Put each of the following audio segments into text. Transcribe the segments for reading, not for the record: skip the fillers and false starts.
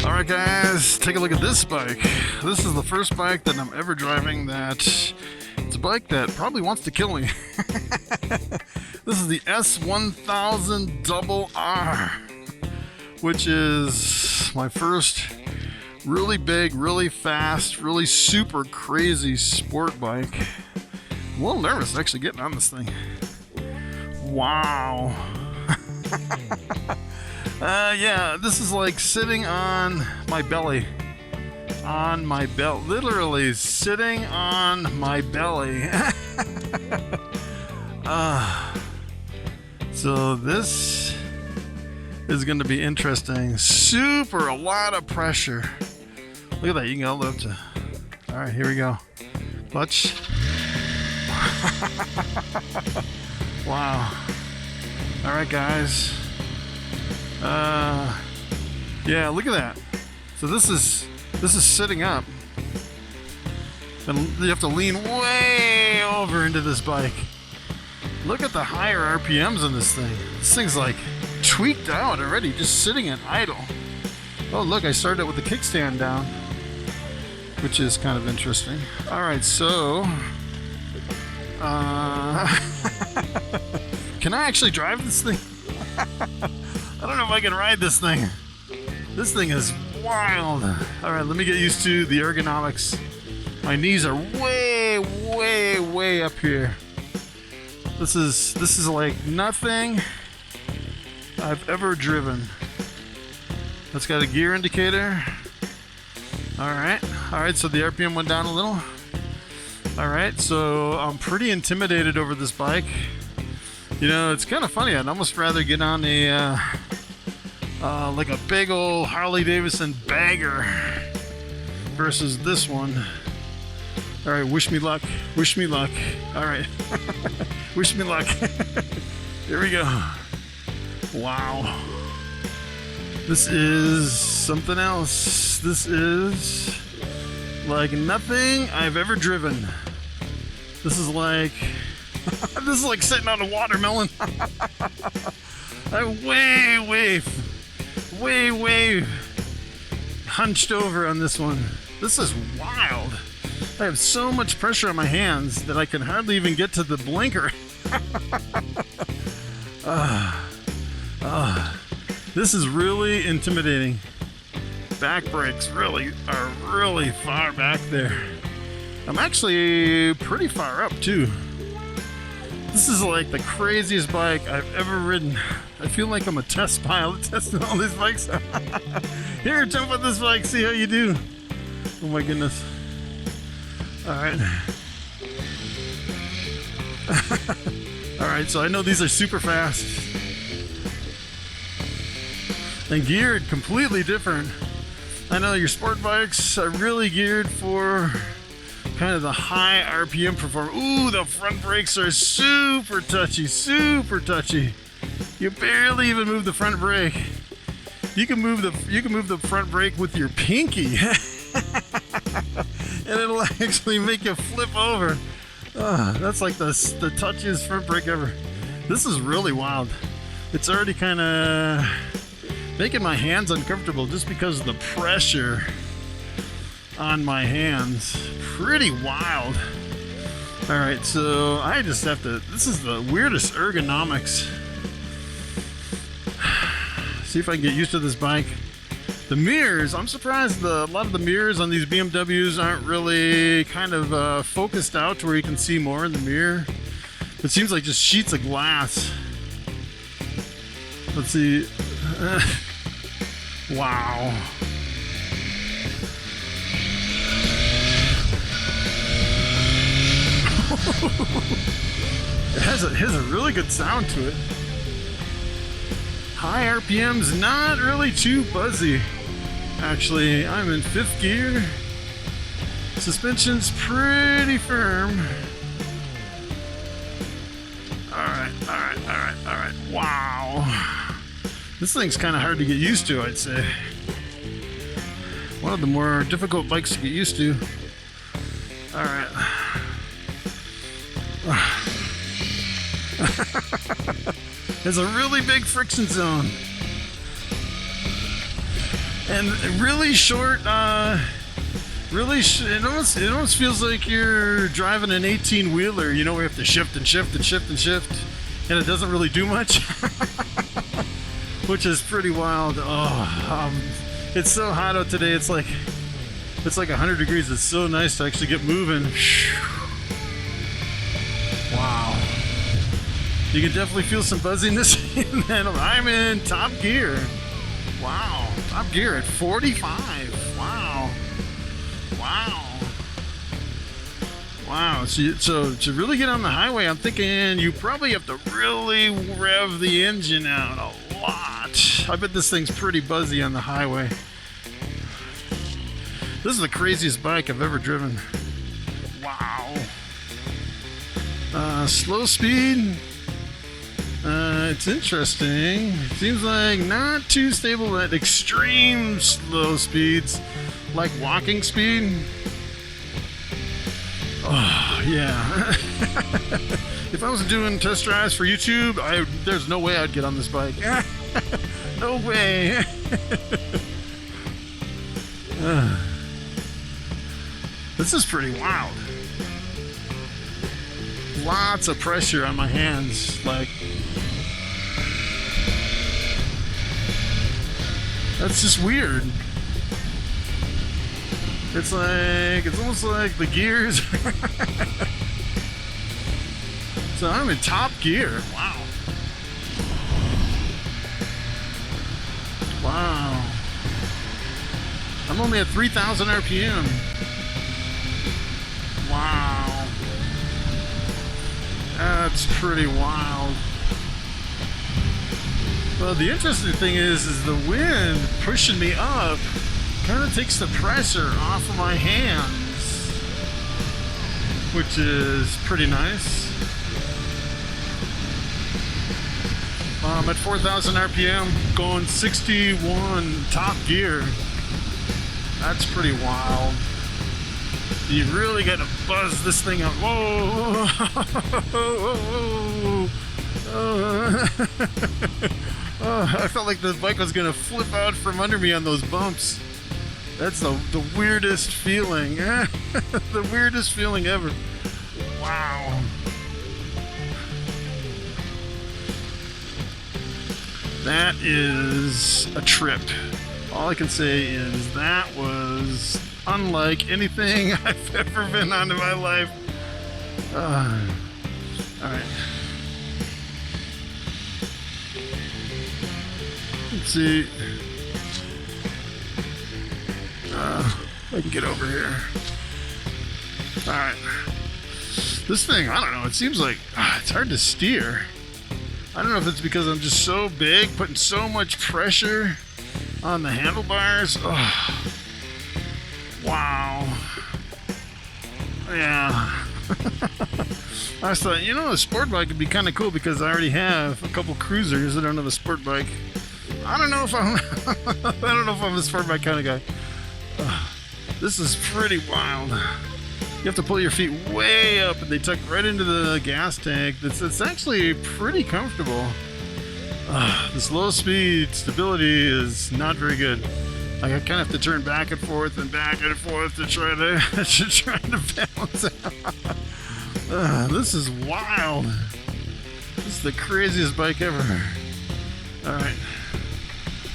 Alright guys, take a look at this bike. This is the first bike that I'm ever driving that it's a bike that probably wants to kill me. This is the S1000RR, which is my first really big, really fast, really super crazy sport bike. I'm a little nervous actually getting on this thing. Wow. Yeah, this is like sitting on my belly. On my belly. Literally sitting on my belly. So this is going to be interesting. Super, a lot of pressure. Look at that, you can go up to... Alright, here we go. Clutch. Wow. Alright guys. Yeah, look at that. So this is sitting up. And you have to lean way over into this bike. Look at the higher RPMs in this thing. This thing's like tweaked out already, just sitting at idle. Oh look, I started with the kickstand down, which is kind of interesting. Alright, so... Can I actually drive this thing? I don't know if I can ride this thing. This thing is wild. Alright, let me get used to the ergonomics. My knees are way, way, way up here. This is like nothing I've ever driven. It's got a gear indicator. Alright, so the RPM went down a little. Alright, so I'm pretty intimidated over this bike. You know, it's kind of funny. I'd almost rather get on a like a big old Harley Davidson bagger versus this one. All right, wish me luck. Wish me luck. All right, wish me luck. Here we go. Wow, this is something else. This is like nothing I've ever driven. This is like. This is like sitting on a watermelon. I'm way hunched over on this one. This is wild. I have so much pressure on my hands that I can hardly even get to the blinker. This is really intimidating. Back brakes are really far back there. I'm actually pretty far up too. This is like the craziest bike I've ever ridden. I feel like I'm a test pilot testing all these bikes. Here, jump on this bike, see how you do. Oh my goodness. Alright. Alright, so I know these are super fast. And geared completely different. I know your sport bikes are really geared for kind of the high RPM performance. Ooh, the front brakes are super touchy, super touchy. You barely even move the front brake. You can move the front brake with your pinky, and it'll actually make you flip over. That's like the touchiest front brake ever. This is really wild. It's already kind of making my hands uncomfortable just because of the pressure on my hands. Pretty wild. Alright, so I just have to, this is the weirdest ergonomics. See if I can get used to this bike. The mirrors, I'm surprised a lot of the mirrors on these BMWs aren't really kind of focused out to where you can see more in the mirror. It seems like just sheets of glass. Let's see. Wow. It has a really good sound to it. High RPMs, not really too buzzy. Actually, I'm in 5th gear. Suspension's pretty firm. Alright. Wow. This thing's kind of hard to get used to, I'd say. One of the more difficult bikes to get used to. Alright. There's a really big friction zone. and really short. It almost feels like you're driving an 18-wheeler. You know, we have to shift and shift and shift and shift, and it doesn't really do much, which is pretty wild. It's so hot out today. It's like 100 degrees. It's so nice to actually get moving. Wow. You can definitely feel some buzziness in that. I'm in top gear. Wow. Top gear at 45. Wow. Wow. Wow. So to really get on the highway, I'm thinking you probably have to really rev the engine out a lot. I bet this thing's pretty buzzy on the highway. This is the craziest bike I've ever driven. Wow. Slow speed. It's interesting. It seems like not too stable at extreme slow speeds, like walking speed. Oh, yeah. If I was doing test drives for YouTube, there's no way I'd get on this bike. No way. This is pretty wild. Lots of pressure on my hands, like that's just weird. It's almost like the gears. So I'm in top gear. Wow. Wow. I'm only at 3,000 RPM. Wow. That's pretty wild. Well, the interesting thing is the wind pushing me up kind of takes the pressure off of my hands, which is pretty nice. I'm at 4,000 RPM, going 61 top gear. That's pretty wild. You really got to buzz this thing up. Whoa! Oh, I felt like the bike was gonna flip out from under me on those bumps. That's the weirdest feeling. The weirdest feeling ever. Wow. That is a trip. All I can say is that was unlike anything I've ever been on in my life. Alright. Let's see. I can get over here. Alright. This thing, I don't know, it seems like it's hard to steer. I don't know if it's because I'm just so big, putting so much pressure on the handlebars. Oh. Wow. Yeah. I thought, a sport bike would be kind of cool because I already have a couple cruisers that don't have a sport bike. I don't know if I'm a sport bike kind of guy. This is pretty wild. You have to pull your feet way up and they tuck right into the gas tank. It's actually pretty comfortable. This low speed stability is not very good. Like I kind of have to turn back and forth to try to balance out. This is wild. This is the craziest bike ever. All right.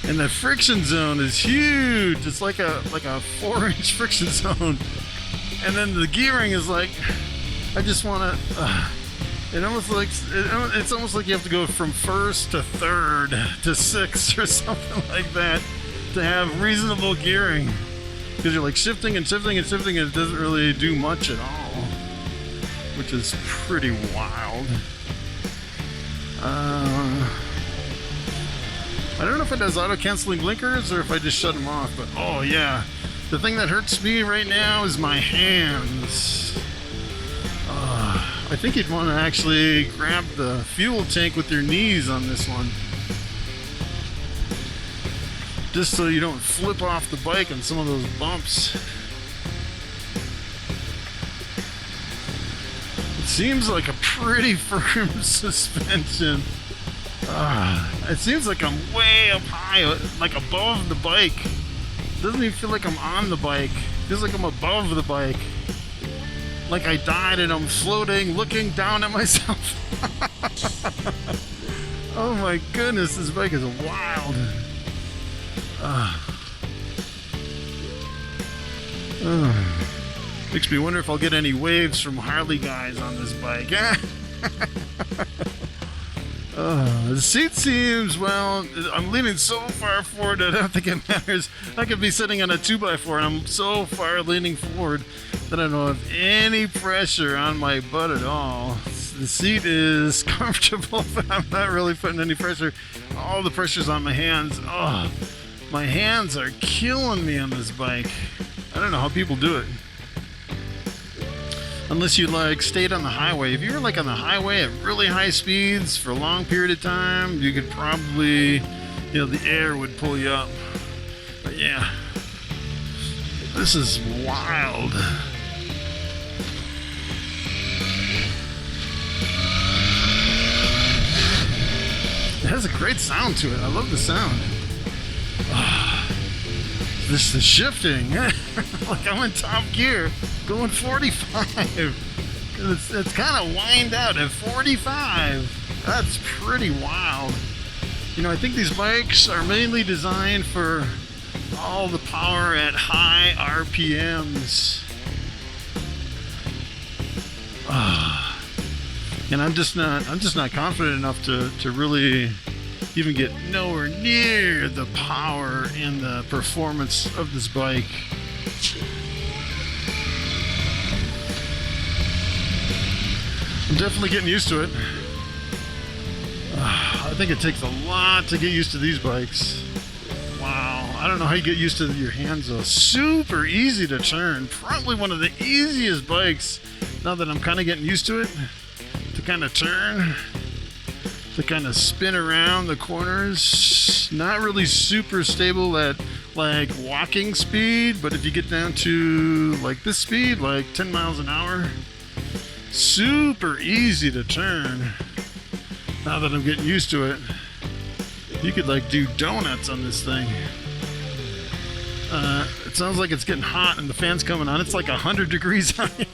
And the friction zone is huge. It's like a 4-inch friction zone. And then the gearing is like, I just want to. It's almost like you have to go from first to third to sixth or something like that to have reasonable gearing. Because you're like shifting and shifting and shifting, and it doesn't really do much at all, which is pretty wild. I don't know if it has auto-canceling blinkers or if I just shut them off, but oh yeah. The thing that hurts me right now is my hands. I think you'd want to actually grab the fuel tank with your knees on this one. Just so you don't flip off the bike on some of those bumps. It seems like a pretty firm suspension. It seems like I'm way up high, like above the bike. Doesn't even feel like I'm on the bike. Feels like I'm above the bike. Like I died and I'm floating, looking down at myself. Oh my goodness, this bike is wild. Makes me wonder if I'll get any waves from Harley guys on this bike. The seat seems, well, I'm leaning so far forward that I don't think it matters. I could be sitting on a 2x4 and I'm so far leaning forward that I don't have any pressure on my butt at all. The seat is comfortable, but I'm not really putting any pressure. All the pressure's on my hands. Oh, my hands are killing me on this bike. I don't know how people do it. Unless you like stayed on the highway. If you were like on the highway at really high speeds for a long period of time, you could probably, you know, the air would pull you up. But yeah, this is wild. It has a great sound to it. I love the sound. This is shifting. Like I'm in top gear going 45. It's kind of wind out at 45. That's pretty wild. You know, I think these bikes are mainly designed for all the power at high RPMs. And I'm just not confident enough to really even get nowhere near the power and the performance of this bike. I'm definitely getting used to it. I think it takes a lot to get used to these bikes. Wow, I don't know how you get used to your hands though. Super easy to turn. Probably one of the easiest bikes, now that I'm kind of getting used to it, to kind of turn, to kind of spin around the corners. Not really super stable at like walking speed, but if you get down to like this speed, like 10 miles an hour, super easy to turn. Now that I'm getting used to it, you could like do donuts on this thing. It sounds like it's getting hot and the fan's coming on. It's like 100 degrees out here.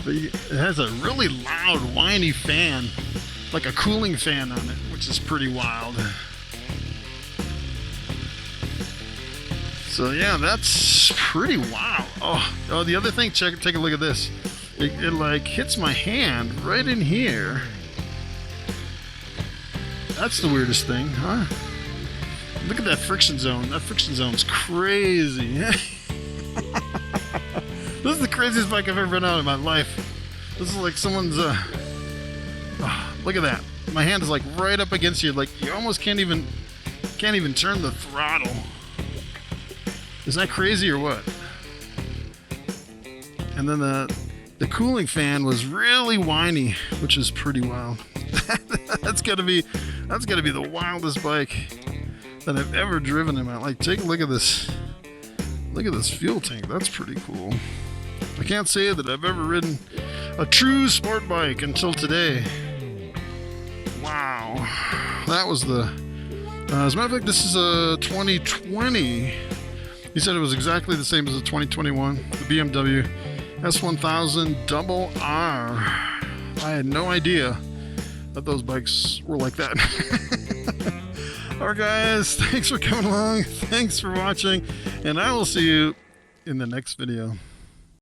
But it has a really loud, whiny fan, like a cooling fan on it, which is pretty wild. So yeah, that's pretty wild. Oh, the other thing, take a look at this. It like hits my hand right in here. That's the weirdest thing, huh? Look at that friction zone. That friction zone's crazy. This is the craziest bike I've ever been on in my life. This is like someone's, look at that. My hand is like right up against you. Like you almost can't even turn the throttle. Is that crazy or what? And then the cooling fan was really whiny, which is pretty wild. That's gotta be the wildest bike that I've ever driven in my life. Like, take a look at this. Look at this fuel tank. That's pretty cool. I can't say that I've ever ridden a true sport bike until today. Wow. That was the... as a matter of fact, this is a 2020. He said it was exactly the same as the 2021, the BMW S1000 Double R. I had no idea that those bikes were like that. Alright guys, thanks for coming along. Thanks for watching. And I will see you in the next video.